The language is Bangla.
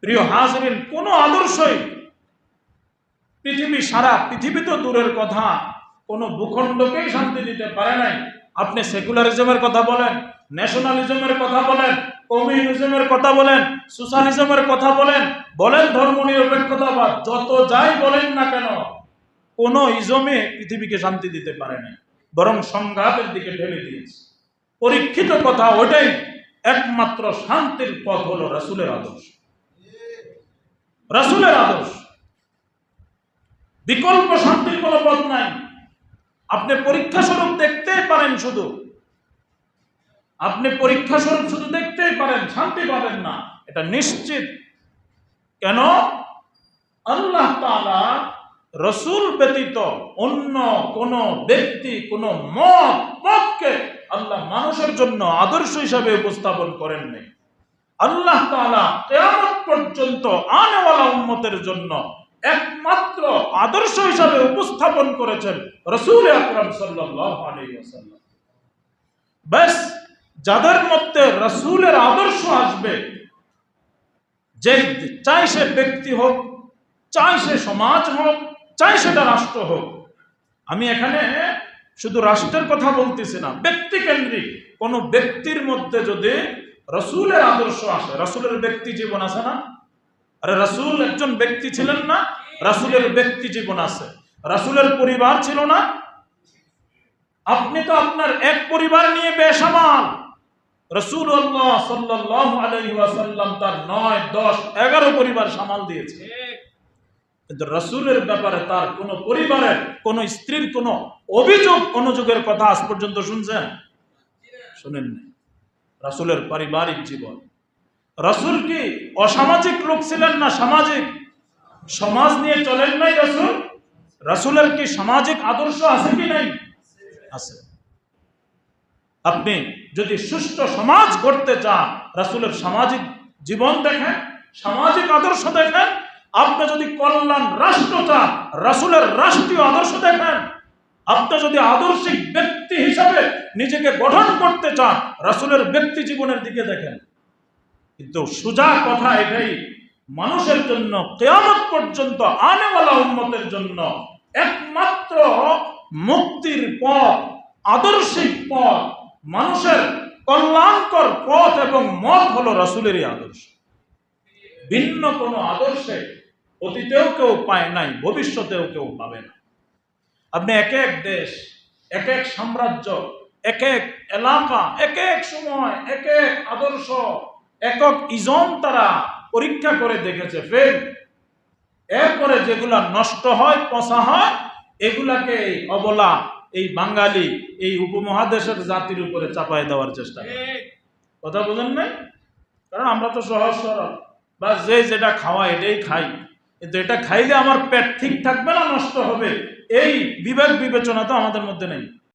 প্রিয় হাজরিন, কোন আদর্শই সারা পৃথিবী তো দূরের কথা, কোন ভূখণ্ডকেই শান্তি দিতে পারে নাই। আপনি সেকুলারিজমের কথা বলেন, ন্যাশনালিজমের কথা বলেন, কমিউনিজমের কথা বলেন, সোশ্যালিজমের কথা বলেন, বলেন ধর্মনিরপেক্ষতাবাদ, যত যাই বলেন না কেন, কোন ইজমে পৃথিবীকে শান্তি দিতে পারে নাই, বরং সংঘাতের দিকে ঠেলে দিয়েছে। পরীক্ষিত কথা ওটাই, একমাত্র শান্তির পথ হলো রাসূলের আদর্শ। রাসূলের আদর্শ, বিকল্প শান্তির কোনো পথ নাই। আপনি পরীক্ষা স্বরূপ দেখতেই পারেন, শুধু আপনি পরীক্ষা স্বরূপ শুধু দেখতেই পারেন, শান্তি পাবেন না, এটা নিশ্চিত। কেন? আল্লাহ তাআলা রাসূল ব্যতীত অন্য কোন ব্যক্তি, কোন মতকে আল্লাহ মানুষের জন্য আদর্শ হিসাবে উপস্থাপন করেন নাই। আল্লাহ তাআলা কিয়ামত পর্যন্ত আনেওয়ালা উম্মতের জন্য একমাত্র আদর্শ হিসাবে উপস্থাপন করেছেন রাসূল আকরাম সাল্লাল্লাহু আলাইহি ওয়াসাল্লাম। বাস যাদের মধ্যে রাসূলের আদর্শ আসবে, যে চাই সে ব্যক্তি হোক, চাই সে সমাজ হোক, চাই সেটা রাষ্ট্র হোক, আমি এখানে শুধু রাষ্ট্রের কথা বলতেছি না, ব্যক্তি কেন্দ্রিক কোন ব্যক্তির মধ্যে যদি রাসূলের আদর্শ আসে, রাসূলের ব্যক্তি জীবন আছে না? আরে রাসূল একজন ব্যক্তি ছিলেন না? রাসূলের ব্যক্তি জীবন আছে। রাসূলের পরিবার ছিল না? আপনি তো আপনার এক পরিবার নিয়ে বেসামাল। রাসূলুল্লাহ সাল্লাল্লাহু আলাইহি ওয়াসাল্লাম তার 9, 10, 11 পরিবার সামাল দিয়েছে, কিন্তু রাসূলের ব্যাপারে তার কোন পরিবারের, কোন স্ত্রীর কোন অভিযোগ, অনুযোগের কথা আজ পর্যন্ত শুনছেন? শুনেন না। রাসূলের পারিবারিক জীবন। রাসূল কি অসামাজিক লোক ছিলেন না সামাজিক? সমাজ নিয়ে চলেন নাই রাসূল? রাসূলের কি সামাজিক আদর্শ আছে কি নাই? আছে। আপনি যদি সুষ্ঠু সমাজ গড়তে চান, রাসূলের সামাজিক জীবন দেখেন, সামাজিক আদর্শ দেখেন। আপনি যদি কল্যাণ রাষ্ট্র চান, রাসূলের রাষ্ট্রীয় আদর্শ দেখেন। আপনি যদি আদর্শিক ব্যক্তি হিসাবে নিজেকে গঠন করতে চান, রাসূলের ব্যক্তি জীবনের দিকে দেখেন। কিন্তু সোজা কথা এটাই, মানুষের জন্য কিয়ামত পর্যন্ত আনেওয়ালা উম্মতের জন্য একমাত্র মুক্তির পথ, আদর্শিক পথ, মানুষের কল্যাণকর পথ এবং মত হলো রাসূলেরই আদর্শ। ভিন্ন কোনো আদর্শে অতীতেও কেউ পায় নাই, ভবিষ্যতেও কেউ পাবে না। আপনি এক এক দেশ, এক এক সাম্রাজ্য, এক এক এলাকা, এক এক সময় এক এক আদর্শ, একক ইজম তারা পরীক্ষা করে দেখেছে, ফেল। এরপরে যেগুলা নষ্ট হয়, পচা হয়, এগুলাকে এই অবলা, এই বাঙালি, এই উপমহাদেশের জাতির উপরে চাপাই দেওয়ার চেষ্টা করে। কথা বুঝেন নাই? কারণ আমরা তো সহজ সরল, বা যে যেটা খাওয়া এটাই খাই, কিন্তু এটা খাইলে আমার পেট ঠিক থাকবে না নষ্ট হবে, এই বিবেক বিবেচনা তো আমাদের মধ্যে নেই।